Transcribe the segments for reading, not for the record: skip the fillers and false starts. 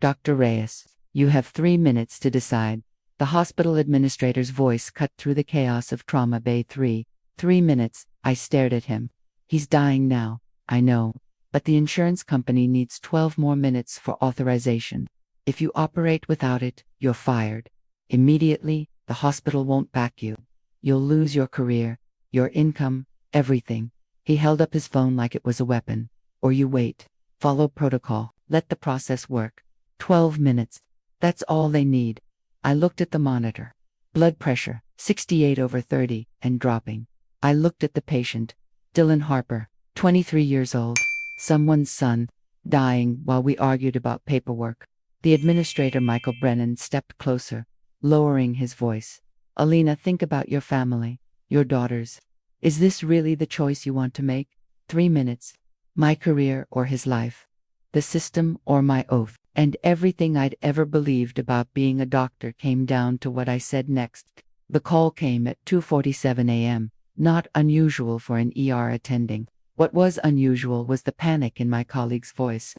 Dr. Reyes, you have 3 minutes to decide. The hospital administrator's voice cut through the chaos of Trauma Bay 3. 3 minutes, I stared at him. He's dying now, I know. But the insurance company needs 12 more minutes for authorization. If you operate without it, you're fired. Immediately, the hospital won't back you. You'll lose your career, your income, everything. He held up his phone like it was a weapon. Or you wait. Follow protocol. Let the process work. 12 minutes. That's all they need. I looked at the monitor. Blood pressure, 68/30, and dropping. I looked at the patient. Dylan Harper, 23 years old. Someone's son, dying while we argued about paperwork. The administrator, Michael Brennan, stepped closer, lowering his voice. Alina, think about your family, your daughters. Is this really the choice you want to make? 3 minutes. My career or his life? The system or my oath? And everything I'd ever believed about being a doctor came down to what I said next. The call came at 2:47 a.m., not unusual for an ER attending. What was unusual was the panic in my colleague's voice.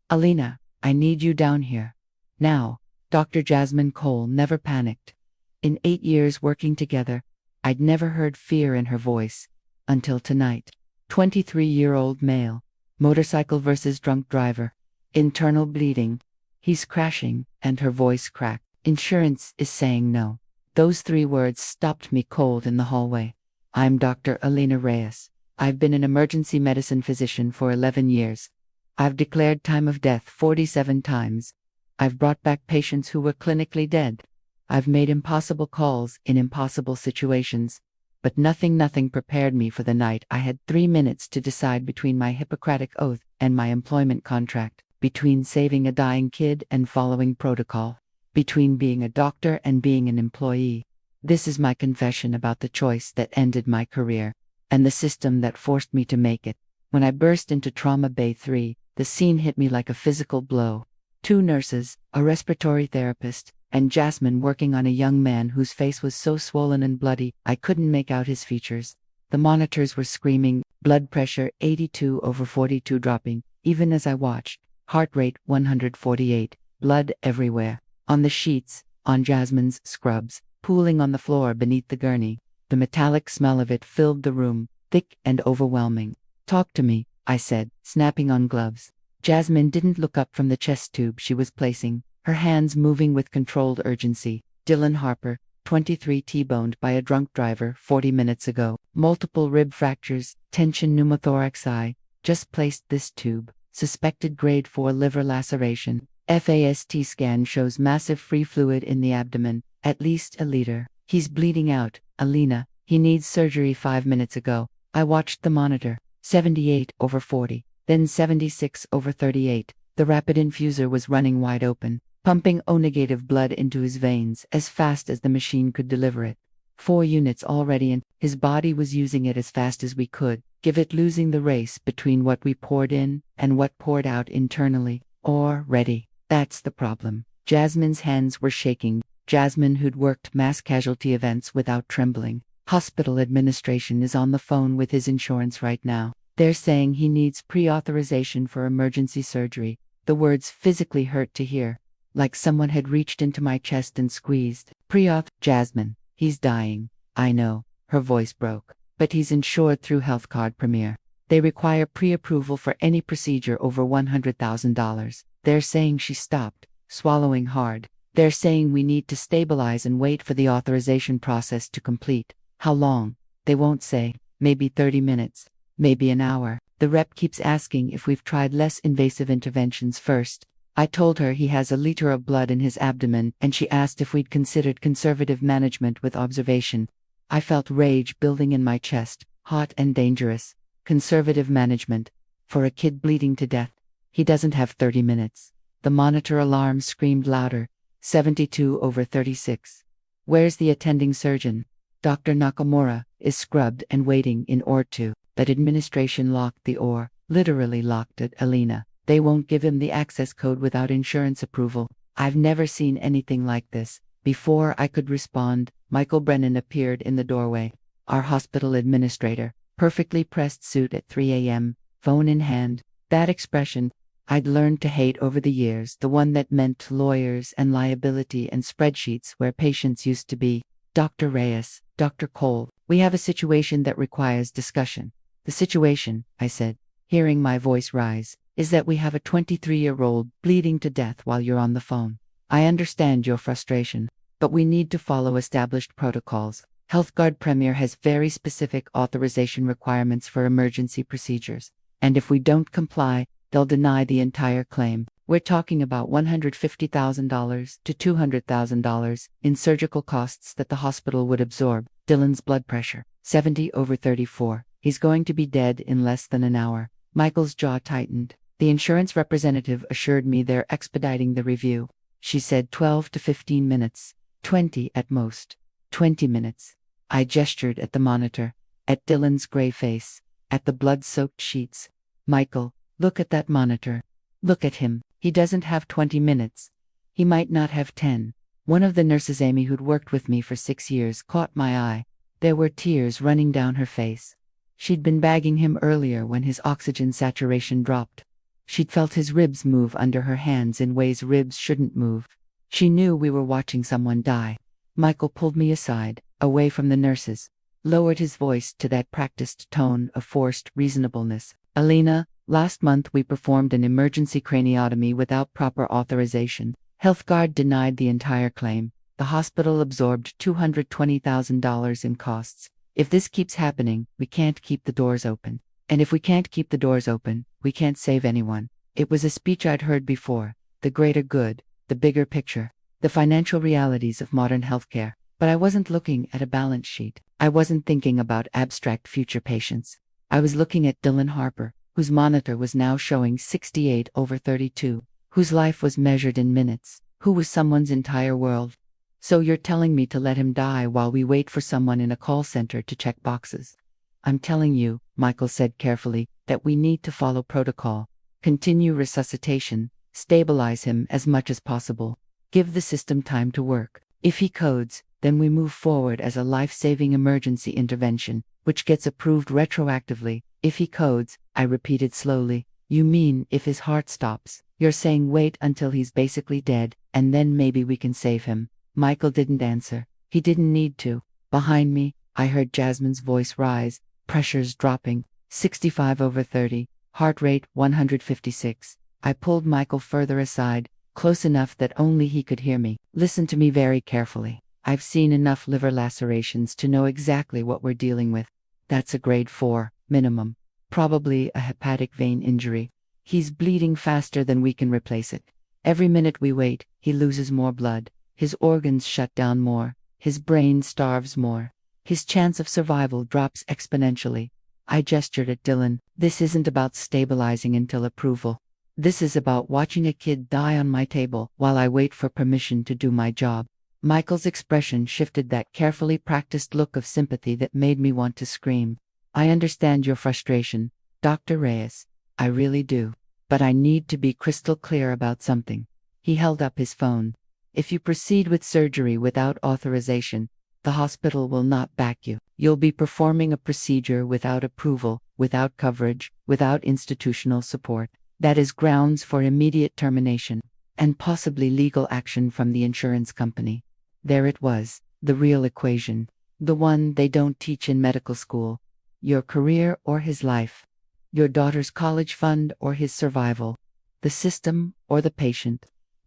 Alina, I need you down here. Now. Dr. Jasmine Cole never panicked. In 8 years working together, I'd never heard fear in her voice. Until tonight. 23-year-old male. Motorcycle versus drunk driver. Internal bleeding. He's crashing, and her voice cracked. Insurance is saying no. Those 3 words stopped me cold in the hallway. I'm Dr. Alina Reyes. I've been an emergency medicine physician for 11 years. I've declared time of death 47 times. I've brought back patients who were clinically dead. I've made impossible calls in impossible situations. But nothing prepared me for the night. I had 3 minutes to decide between my Hippocratic Oath and my employment contract, between saving a dying kid and following protocol, between being a doctor and being an employee. This is my confession about the choice that ended my career, and the system that forced me to make it. When I burst into Trauma Bay 3, the scene hit me like a physical blow. 2 nurses, a respiratory therapist, and Jasmine working on a young man whose face was so swollen and bloody, I couldn't make out his features. The monitors were screaming, blood pressure 82/42 dropping, even as I watched, heart rate 148, blood everywhere, on the sheets, on Jasmine's scrubs, pooling on the floor beneath the gurney. The metallic smell of it filled the room, thick and overwhelming. Talk to me, I said, snapping on gloves. Jasmine didn't look up from the chest tube she was placing, her hands moving with controlled urgency. Dylan Harper, 23, T-boned by a drunk driver 40 minutes ago. Multiple rib fractures, tension pneumothorax eye. Just placed this tube. Suspected grade 4 liver laceration. FAST scan shows massive free fluid in the abdomen, at least a liter. He's bleeding out, Alina. He needs surgery 5 minutes ago. I watched the monitor. 78/40. Then 76/38. The rapid infuser was running wide open, pumping O-negative blood into his veins as fast as the machine could deliver it. 4 units already in. His body was using it as fast as we could give it, losing the race between what we poured in and what poured out internally. Or ready. That's the problem. Jasmine's hands were shaking. Jasmine, who'd worked mass casualty events without trembling. Hospital administration is on the phone with his insurance right now. They're saying he needs pre-authorization for emergency surgery. The words physically hurt to hear, like someone had reached into my chest and squeezed. Pre-auth, Jasmine, he's dying. I know, her voice broke, but he's insured through Health Card Premier. They require pre-approval for any procedure over $100,000. They're saying she stopped, swallowing hard. They're saying we need to stabilize and wait for the authorization process to complete. How long? They won't say. Maybe 30 minutes. Maybe an hour. The rep keeps asking if we've tried less invasive interventions first. I told her he has a liter of blood in his abdomen, and she asked if we'd considered conservative management with observation. I felt rage building in my chest, hot and dangerous. Conservative management. For a kid bleeding to death. He doesn't have 30 minutes. The monitor alarm screamed louder. 72/36. Where's the attending surgeon? Dr. Nakamura is scrubbed and waiting in OR2. But administration locked the OR, literally locked it, Alina. They won't give him the access code without insurance approval. I've never seen anything like this. Before I could respond, Michael Brennan appeared in the doorway. Our hospital administrator, perfectly pressed suit at 3 a.m., phone in hand. That expression, I'd learned to hate over the years, the one that meant lawyers and liability and spreadsheets where patients used to be. Dr. Reyes, Dr. Cole, we have a situation that requires discussion. The situation, I said, hearing my voice rise, is that we have a 23-year-old bleeding to death while you're on the phone. I understand your frustration, but we need to follow established protocols. HealthGuard Premier has very specific authorization requirements for emergency procedures, and if we don't comply, they'll deny the entire claim. We're talking about $150,000 to $200,000 in surgical costs that the hospital would absorb. Dylan's blood pressure, 70/34. He's going to be dead in less than an hour. Michael's jaw tightened. The insurance representative assured me they're expediting the review. She said 12 to 15 minutes. 20 at most. 20 minutes. I gestured at the monitor, at Dylan's gray face, at the blood-soaked sheets. Michael, look at that monitor. Look at him. He doesn't have 20 minutes. He might not have 10. One of the nurses, Amy, who'd worked with me for 6 years, caught my eye. There were tears running down her face. She'd been bagging him earlier when his oxygen saturation dropped. She'd felt his ribs move under her hands in ways ribs shouldn't move. She knew we were watching someone die. Michael pulled me aside, away from the nurses, lowered his voice to that practiced tone of forced reasonableness. Alina, last month we performed an emergency craniotomy without proper authorization. HealthGuard denied the entire claim. The hospital absorbed $220,000 in costs. If this keeps happening, we can't keep the doors open. And if we can't keep the doors open, we can't save anyone. It was a speech I'd heard before. The greater good, the bigger picture, the financial realities of modern healthcare. But I wasn't looking at a balance sheet. I wasn't thinking about abstract future patients. I was looking at Dylan Harper, whose monitor was now showing 68/32, whose life was measured in minutes, who was someone's entire world. So you're telling me to let him die while we wait for someone in a call center to check boxes? I'm telling you, Michael said carefully, that we need to follow protocol, continue resuscitation, stabilize him as much as possible, give the system time to work. If he codes, then we move forward as a life-saving emergency intervention, which gets approved retroactively. If he codes, I repeated slowly. You mean if his heart stops? You're saying wait until he's basically dead, and then maybe we can save him. Michael didn't answer. He didn't need to. Behind me, I heard Jasmine's voice rise, pressures dropping, 65/30, heart rate 156. I pulled Michael further aside, close enough that only he could hear me. Listen to me very carefully. I've seen enough liver lacerations to know exactly what we're dealing with. That's a grade 4, minimum. Probably a hepatic vein injury. He's bleeding faster than we can replace it. Every minute we wait, he loses more blood. His organs shut down more. His brain starves more. His chance of survival drops exponentially. I gestured at Dylan. This isn't about stabilizing until approval. This is about watching a kid die on my table while I wait for permission to do my job. Michael's expression shifted, that carefully practiced look of sympathy that made me want to scream. I understand your frustration, Dr. Reyes. I really do. But I need to be crystal clear about something. He held up his phone. If you proceed with surgery without authorization, the hospital will not back you. You'll be performing a procedure without approval, without coverage, without institutional support. That is grounds for immediate termination, and possibly legal action from the insurance company. There it was, the real equation, the one they don't teach in medical school. Your career or his life. Your daughter's college fund or his survival. The system or the patient.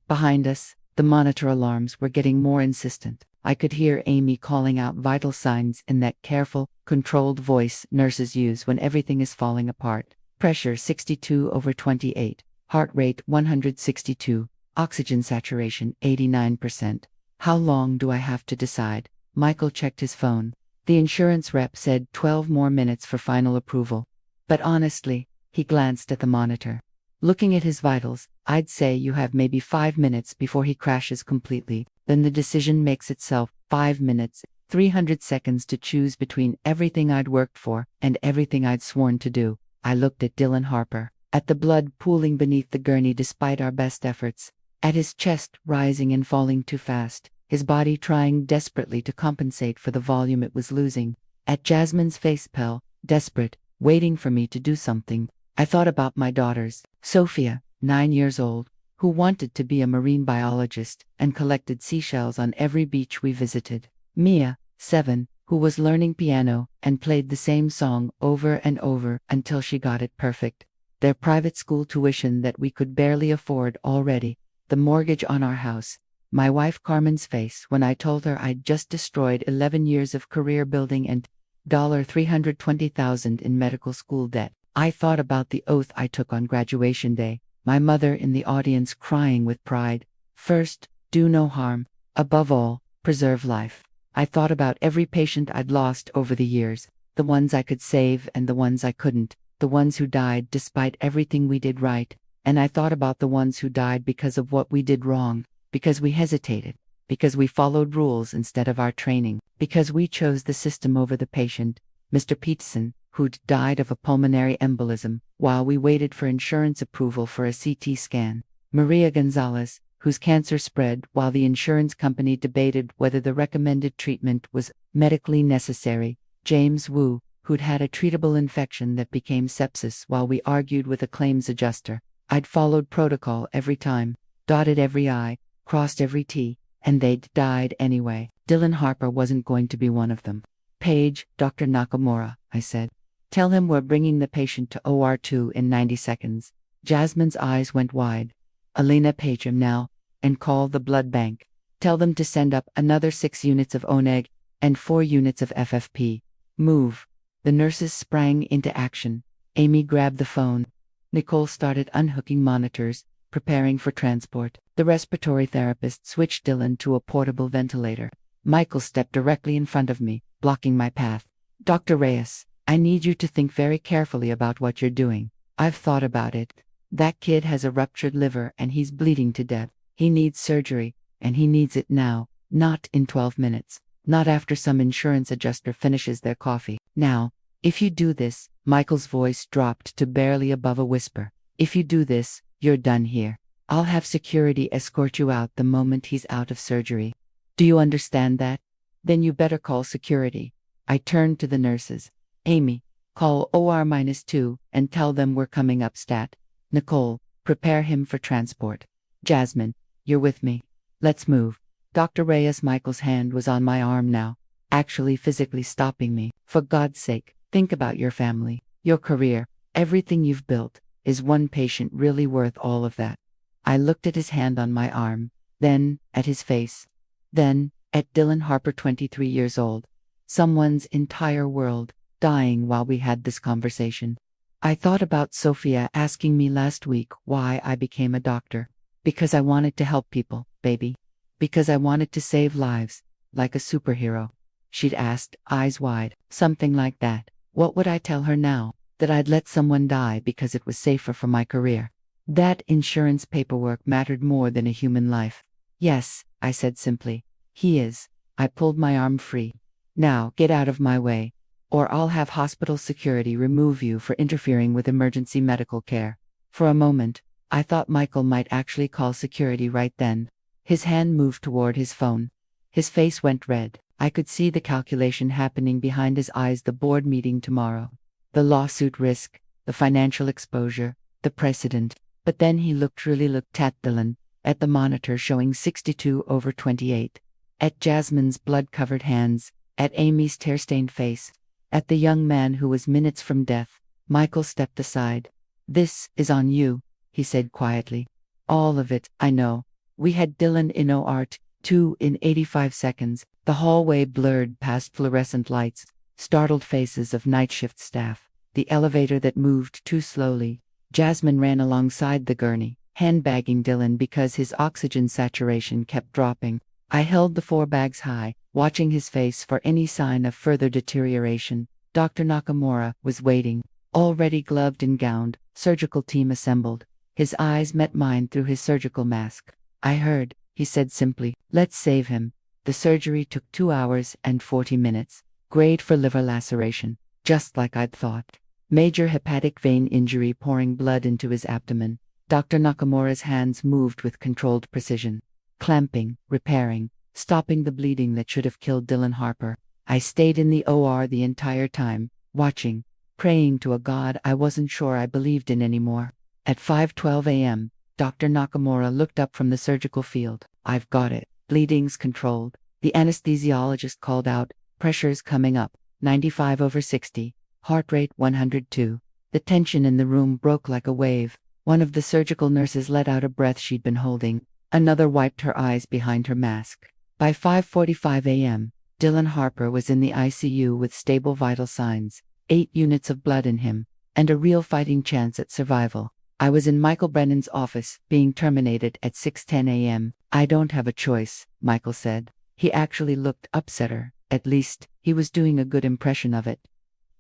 Behind us, the monitor alarms were getting more insistent. I could hear Amy calling out vital signs in that careful, controlled voice nurses use when everything is falling apart. Pressure 62/28, heart rate 162, oxygen saturation 89%. How long do I have to decide? Michael checked his phone. The insurance rep said 12 more minutes for final approval. But honestly, he glanced at the monitor. Looking at his vitals, I'd say you have maybe 5 minutes before he crashes completely. Then the decision makes itself. 5 minutes, 300 seconds to choose between everything I'd worked for and everything I'd sworn to do. I looked at Dylan Harper, at the blood pooling beneath the gurney despite our best efforts, at his chest rising and falling too fast, his body trying desperately to compensate for the volume it was losing, at Jasmine's face pale, desperate, waiting for me to do something. I thought about my daughters, Sophia, 9 years old, who wanted to be a marine biologist and collected seashells on every beach we visited. Mia, 7, who was learning piano and played the same song over and over until she got it perfect. Their private school tuition that we could barely afford already. The mortgage on our house. My wife Carmen's face when I told her I'd just destroyed 11 years of career building and $320,000 in medical school debt. I thought about the oath I took on graduation day. My mother in the audience crying with pride. First, do no harm. Above all, preserve life. I thought about every patient I'd lost over the years, the ones I could save and the ones I couldn't, the ones who died despite everything we did right, and I thought about the ones who died because of what we did wrong, because we hesitated, because we followed rules instead of our training, because we chose the system over the patient. Mr. Peterson, who'd died of a pulmonary embolism while we waited for insurance approval for a CT scan. Maria Gonzalez, whose cancer spread while the insurance company debated whether the recommended treatment was medically necessary. James Wu, who'd had a treatable infection that became sepsis while we argued with a claims adjuster. I'd followed protocol every time, dotted every I, crossed every T, and they'd died anyway. Dylan Harper wasn't going to be one of them. Page, Dr. Nakamura, I said. Tell him we're bringing the patient to OR2 in 90 seconds. Jasmine's eyes went wide. Alina, page him now, and call the blood bank. Tell them to send up another 6 units of ONEG and 4 units of FFP. Move. The nurses sprang into action. Amy grabbed the phone. Nicole started unhooking monitors, preparing for transport. The respiratory therapist switched Dylan to a portable ventilator. Michael stepped directly in front of me, blocking my path. Dr. Reyes, I need you to think very carefully about what you're doing. I've thought about it. That kid has a ruptured liver and he's bleeding to death. He needs surgery, and he needs it now, not in 12 minutes, not after some insurance adjuster finishes their coffee. Now, if you do this, Michael's voice dropped to barely above a whisper. If you do this, you're done here. I'll have security escort you out the moment he's out of surgery. Do you understand that? Then you better call security. I turned to the nurses. Amy, call OR-2 and tell them we're coming up stat. Nicole, prepare him for transport. Jasmine, you're with me. Let's move. Dr. Reyes. Michael's hand was on my arm now, actually physically stopping me. For God's sake, think about your family, your career, everything you've built. Is one patient really worth all of that? I looked at his hand on my arm, then at his face, then at Dylan Harper, 23 years old. Someone's entire world dying while we had this conversation. I thought about Sophia asking me last week why I became a doctor. Because I wanted to help people, baby. Because I wanted to save lives, like a superhero. She'd asked, eyes wide, something like that. What would I tell her now? That I'd let someone die because it was safer for my career. That insurance paperwork mattered more than a human life. Yes, I said simply. He is. I pulled my arm free. Now, get out of my way, or I'll have hospital security remove you for interfering with emergency medical care. For a moment, I thought Michael might actually call security right then. His hand moved toward his phone. His face went red. I could see the calculation happening behind his eyes. The board meeting tomorrow. The lawsuit risk, the financial exposure, the precedent. But then he really looked at Dylan, at the monitor showing 62/28, at Jasmine's blood-covered hands, at Amy's tear-stained face, at the young man who was minutes from death. Michael stepped aside. This is on you, he said quietly. All of it, I know. We had Dylan in OR-2 in 85 seconds. The hallway blurred past fluorescent lights, startled faces of night shift staff, the elevator that moved too slowly. Jasmine ran alongside the gurney, handbagging Dylan because his oxygen saturation kept dropping. I held the 4 bags high, watching his face for any sign of further deterioration. Dr. Nakamura was waiting, already gloved and gowned, surgical team assembled. His eyes met mine through his surgical mask. I heard, he said simply, let's save him. The surgery took 2 hours and 40 minutes. Grade for liver laceration, just like I'd thought. Major hepatic vein injury, pouring blood into his abdomen. Dr. Nakamura's hands moved with controlled precision, clamping, repairing, stopping the bleeding that should have killed Dylan Harper. I stayed in the OR the entire time, watching, praying to a God I wasn't sure I believed in anymore. At 5:12 a.m., Dr. Nakamura looked up from the surgical field. I've got it. Bleeding's controlled. The anesthesiologist called out, pressure's coming up, 95/60, heart rate 102. The tension in the room broke like a wave. One of the surgical nurses let out a breath she'd been holding. Another wiped her eyes behind her mask. By 5:45 a.m., Dylan Harper was in the ICU with stable vital signs, 8 units of blood in him, and a real fighting chance at survival. I was in Michael Brennan's office, being terminated at 6:10 a.m. I don't have a choice, Michael said. He actually looked upsetter. At least, he was doing a good impression of it.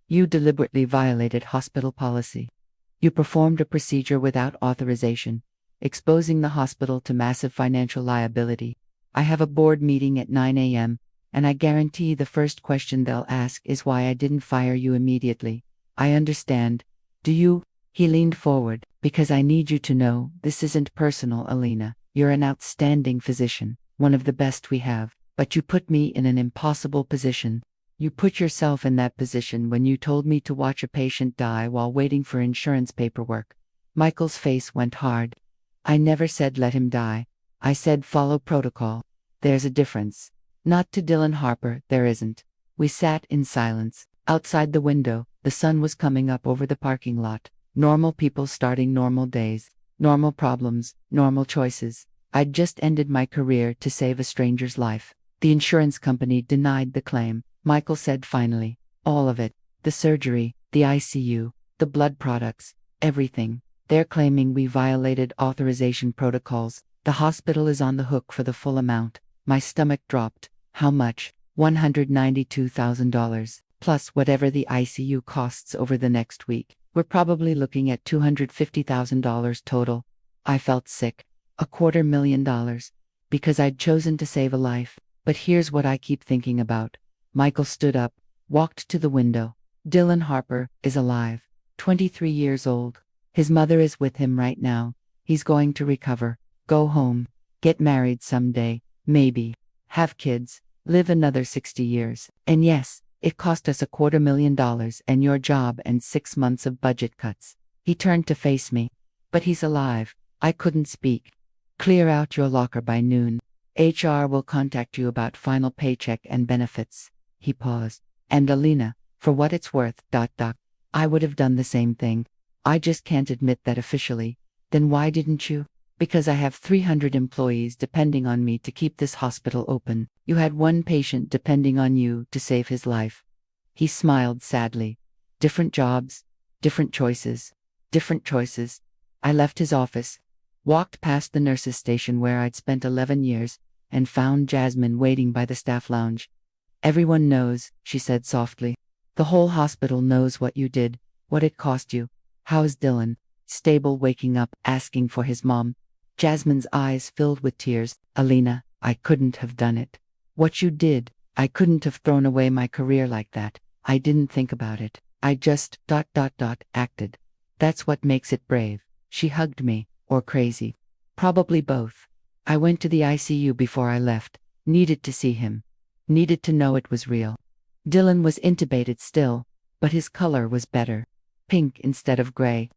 You deliberately violated hospital policy. You performed a procedure without authorization, exposing the hospital to massive financial liability. I have a board meeting at 9 a.m., and I guarantee the first question they'll ask is why I didn't fire you immediately. I understand. Do you? He leaned forward. Because I need you to know, this isn't personal, Alina. You're an outstanding physician, one of the best we have, but you put me in an impossible position. You put yourself in that position when you told me to watch a patient die while waiting for insurance paperwork. Michael's face went hard. I never said let him die. I said follow protocol. There's a difference. Not to Dylan Harper, there isn't. We sat in silence. Outside the window, the sun was coming up over the parking lot. Normal people starting normal days. Normal problems, normal choices. I'd just ended my career to save a stranger's life. The insurance company denied the claim, Michael said finally. All of it. The surgery, the ICU, the blood products, everything. They're claiming we violated authorization protocols. The hospital is on the hook for the full amount. My stomach dropped. How much? $192,000, plus whatever the ICU costs over the next week. We're probably looking at $250,000 total. I felt sick. $250,000. Because I'd chosen to save a life. But here's what I keep thinking about. Michael stood up, walked to the window. Dylan Harper is alive. 23 years old. His mother is with him right now. He's going to recover. Go home. Get married someday. Maybe. Have kids. Live another 60 years. And yes, it cost us $250,000 and your job and 6 months of budget cuts. He turned to face me. But he's alive. I couldn't speak. Clear out your locker by noon. HR will contact you about final paycheck and benefits. He paused. And Alina, for what it's worth, I would have done the same thing. I just can't admit that officially. Then why didn't you? Because I have 300 employees depending on me to keep this hospital open. You had one patient depending on you to save his life. He smiled sadly. Different jobs, different choices, different choices. I left his office, walked past the nurses' station where I'd spent 11 years, and found Jasmine waiting by the staff lounge. Everyone knows, she said softly. The whole hospital knows what you did, what it cost you. How's Dylan? Stable, waking up, asking for his mom. Jasmine's eyes filled with tears. Alina, I couldn't have done it. What you did, I couldn't have thrown away my career like that. I didn't think about it. I just acted. That's what makes it brave. She hugged me, or crazy. Probably both. I went to the ICU before I left. Needed to see him. Needed to know it was real. Dylan was intubated still, but his color was better. Pink instead of gray.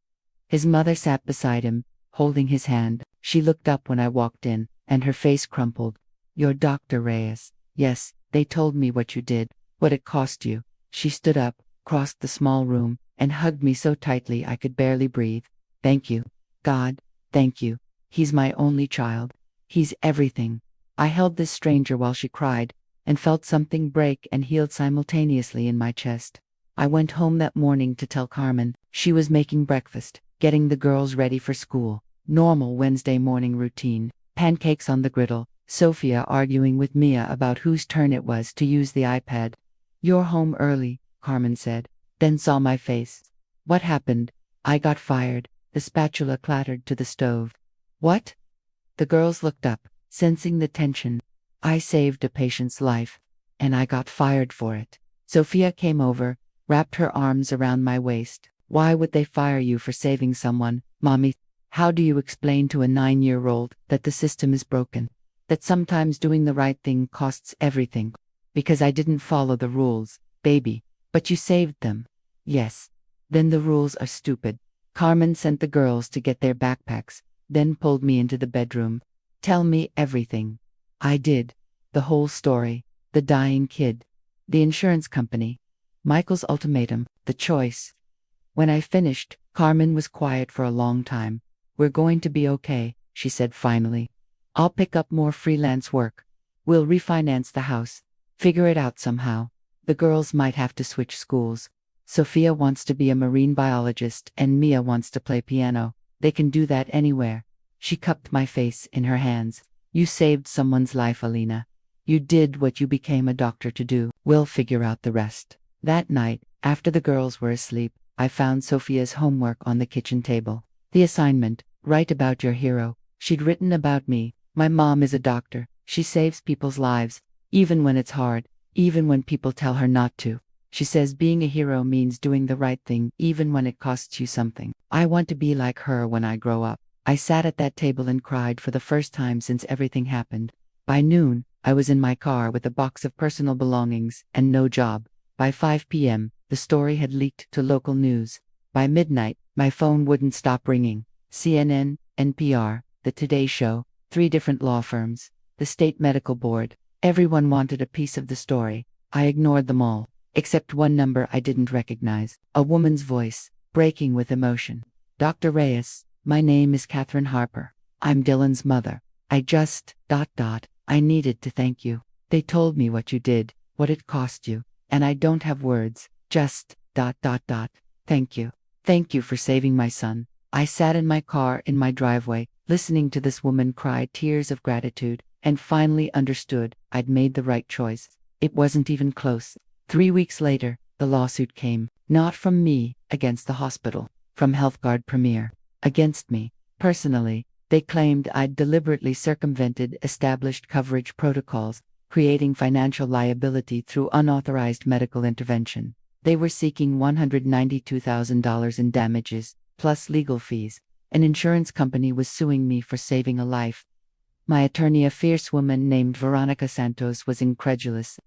His mother sat beside him, holding his hand. She looked up when I walked in, and her face crumpled. You're Dr. Reyes. Yes, they told me what you did, what it cost you. She stood up, crossed the small room, and hugged me so tightly I could barely breathe. Thank you. God, thank you. He's my only child. He's everything. I held this stranger while she cried, and felt something break and healed simultaneously in my chest. I went home that morning to tell Carmen. She was making breakfast, getting the girls ready for school. Normal Wednesday morning routine. Pancakes on the griddle. Sophia arguing with Mia about whose turn it was to use the iPad. You're home early, Carmen said, then saw my face. What happened? I got fired. The spatula clattered to the stove. What? The girls looked up, sensing the tension. I saved a patient's life, and I got fired for it. Sophia came over, wrapped her arms around my waist. Why would they fire you for saving someone, Mommy? How do you explain to a 9-year-old that the system is broken? That sometimes doing the right thing costs everything? Because I didn't follow the rules, baby. But you saved them. Yes. Then the rules are stupid. Carmen sent the girls to get their backpacks. then pulled me into the bedroom. Tell me everything. I did. The whole story. The dying kid. The insurance company. Michael's ultimatum. The choice. When I finished, Carmen was quiet for a long time. We're going to be okay, she said finally. I'll pick up more freelance work. We'll refinance the house. Figure it out somehow. The girls might have to switch schools. Sophia wants to be a marine biologist and Mia wants to play piano. They can do that anywhere. She cupped my face in her hands. You saved someone's life, Alina. You did what you became a doctor to do. We'll figure out the rest. That night, after the girls were asleep, I found Sophia's homework on the kitchen table. The assignment, write about your hero. She'd written about me. My mom is a doctor. She saves people's lives, even when it's hard, even when people tell her not to. She says being a hero means doing the right thing even when it costs you something. I want to be like her when I grow up. I sat at that table and cried for the first time since everything happened. By noon, I was in my car with a box of personal belongings and no job. By 5 p.m., the story had leaked to local news. By midnight, my phone wouldn't stop ringing. CNN, NPR, The Today Show, 3 different law firms, the state medical board. Everyone wanted a piece of the story. I ignored them all, except one number I didn't recognize. A woman's voice, breaking with emotion. Dr. Reyes, my name is Catherine Harper. I'm Dylan's mother. I needed to thank you. They told me what you did, what it cost you, and I don't have words. Thank you. Thank you for saving my son. I sat in my car in my driveway, listening to this woman cry tears of gratitude, and finally understood I'd made the right choice. It wasn't even close. 3 weeks later, the lawsuit came, not from me, against the hospital, from HealthGuard Premier, against me, personally. They claimed I'd deliberately circumvented established coverage protocols, creating financial liability through unauthorized medical intervention. They were seeking $192,000 in damages, plus legal fees. An insurance company was suing me for saving a life. My attorney, a fierce woman named Veronica Santos, was incredulous.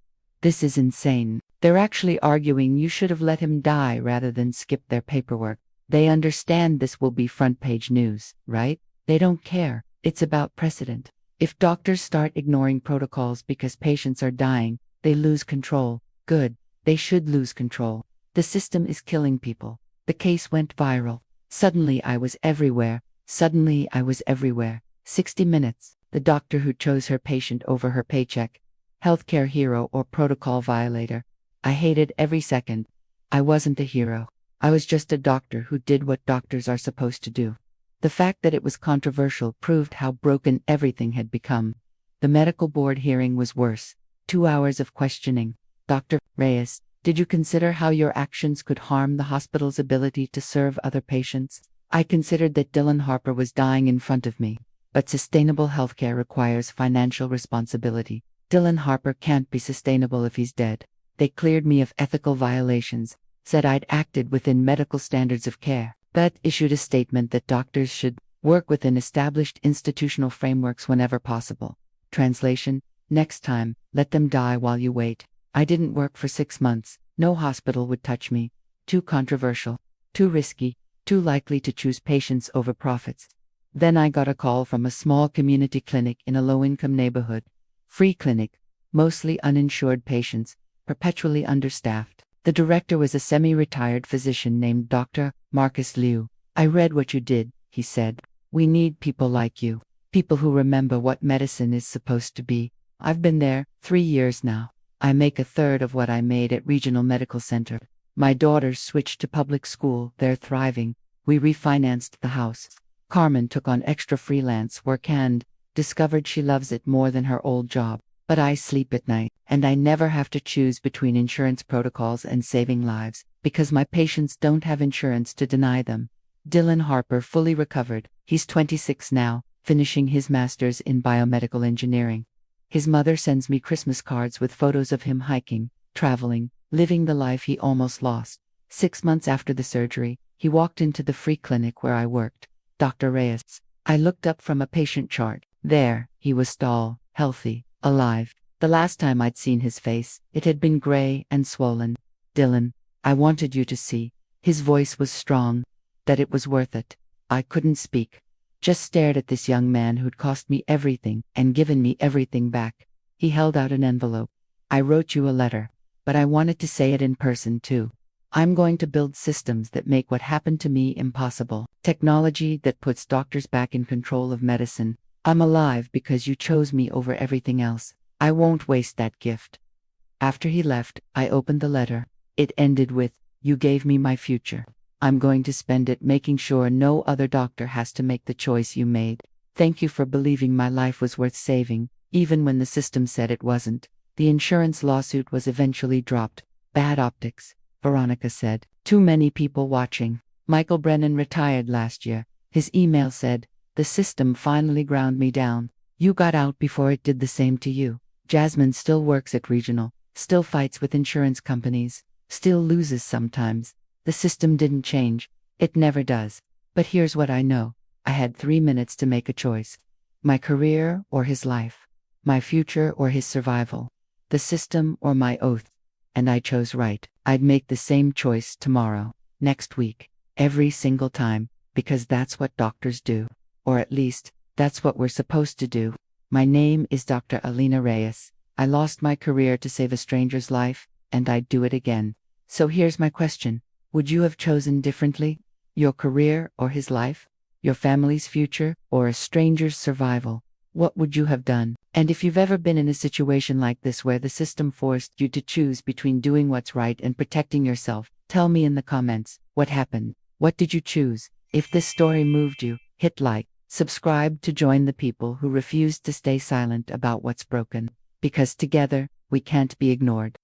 This is insane. They're actually arguing you should have let him die rather than skip their paperwork. They understand this will be front-page news, right? They don't care. It's about precedent. If doctors start ignoring protocols because patients are dying, they lose control. Good. They should lose control. The system is killing people. The case went viral. Suddenly I was everywhere. 60 Minutes. The doctor who chose her patient over her paycheck. Healthcare hero or protocol violator. I hated every second. I wasn't a hero. I was just a doctor who did what doctors are supposed to do. The fact that it was controversial proved how broken everything had become. The medical board hearing was worse. 2 hours of questioning. Dr. Reyes, did you consider how your actions could harm the hospital's ability to serve other patients? I considered that Dylan Harper was dying in front of me. But sustainable healthcare requires financial responsibility. Dylan Harper can't be sustainable if he's dead. They cleared me of ethical violations, said I'd acted within medical standards of care, but issued a statement that doctors should work within established institutional frameworks whenever possible. Translation: next time, let them die while you wait. I didn't work for 6 months. No hospital would touch me. Too controversial. Too risky. Too likely to choose patients over profits. Then I got a call from a small community clinic in a low-income neighborhood. Free clinic. Mostly uninsured patients. Perpetually understaffed. The director was a semi-retired physician named Dr. Marcus Liu. I read what you did, he said. We need people like you. People who remember what medicine is supposed to be. I've been there 3 years now. I make a third of what I made at Regional Medical Center. My daughters switched to public school. They're thriving. We refinanced the house. Carmen took on extra freelance work and discovered she loves it more than her old job. But I sleep at night, and I never have to choose between insurance protocols and saving lives, because my patients don't have insurance to deny them. Dylan Harper fully recovered. He's 26 now, finishing his master's in biomedical engineering. His mother sends me Christmas cards with photos of him hiking, traveling, living the life he almost lost. 6 months after the surgery, he walked into the free clinic where I worked. Dr. Reyes. I looked up from a patient chart. There, he was tall, healthy, alive. The last time I'd seen his face, it had been gray and swollen. Dylan, I wanted you to see. His voice was strong. That it was worth it. I couldn't speak. Just stared at this young man who'd cost me everything and given me everything back. He held out an envelope. I wrote you a letter, but I wanted to say it in person too. I'm going to build systems that make what happened to me impossible. Technology that puts doctors back in control of medicine. I'm alive because you chose me over everything else. I won't waste that gift. After he left, I opened the letter. It ended with, "You gave me my future. I'm going to spend it making sure no other doctor has to make the choice you made. Thank you for believing my life was worth saving, even when the system said it wasn't." The insurance lawsuit was eventually dropped. Bad optics, Veronica said. Too many people watching. Michael Brennan retired last year. His email said, "The system finally ground me down. You got out before it did the same to you." Jasmine still works at Regional, still fights with insurance companies, still loses sometimes. The system didn't change. It never does. But here's what I know. I had 3 minutes to make a choice. My career or his life. My future or his survival. The system or my oath. And I chose right. I'd make the same choice tomorrow, next week, every single time, because that's what doctors do. Or at least, that's what we're supposed to do. My name is Dr. Alina Reyes. I lost my career to save a stranger's life, and I'd do it again. So here's my question. Would you have chosen differently? Your career or his life? Your family's future or a stranger's survival? What would you have done? And if you've ever been in a situation like this where the system forced you to choose between doing what's right and protecting yourself, tell me in the comments. What happened? What did you choose? If this story moved you, hit like, subscribe to join the people who refuse to stay silent about what's broken. Because together, we can't be ignored.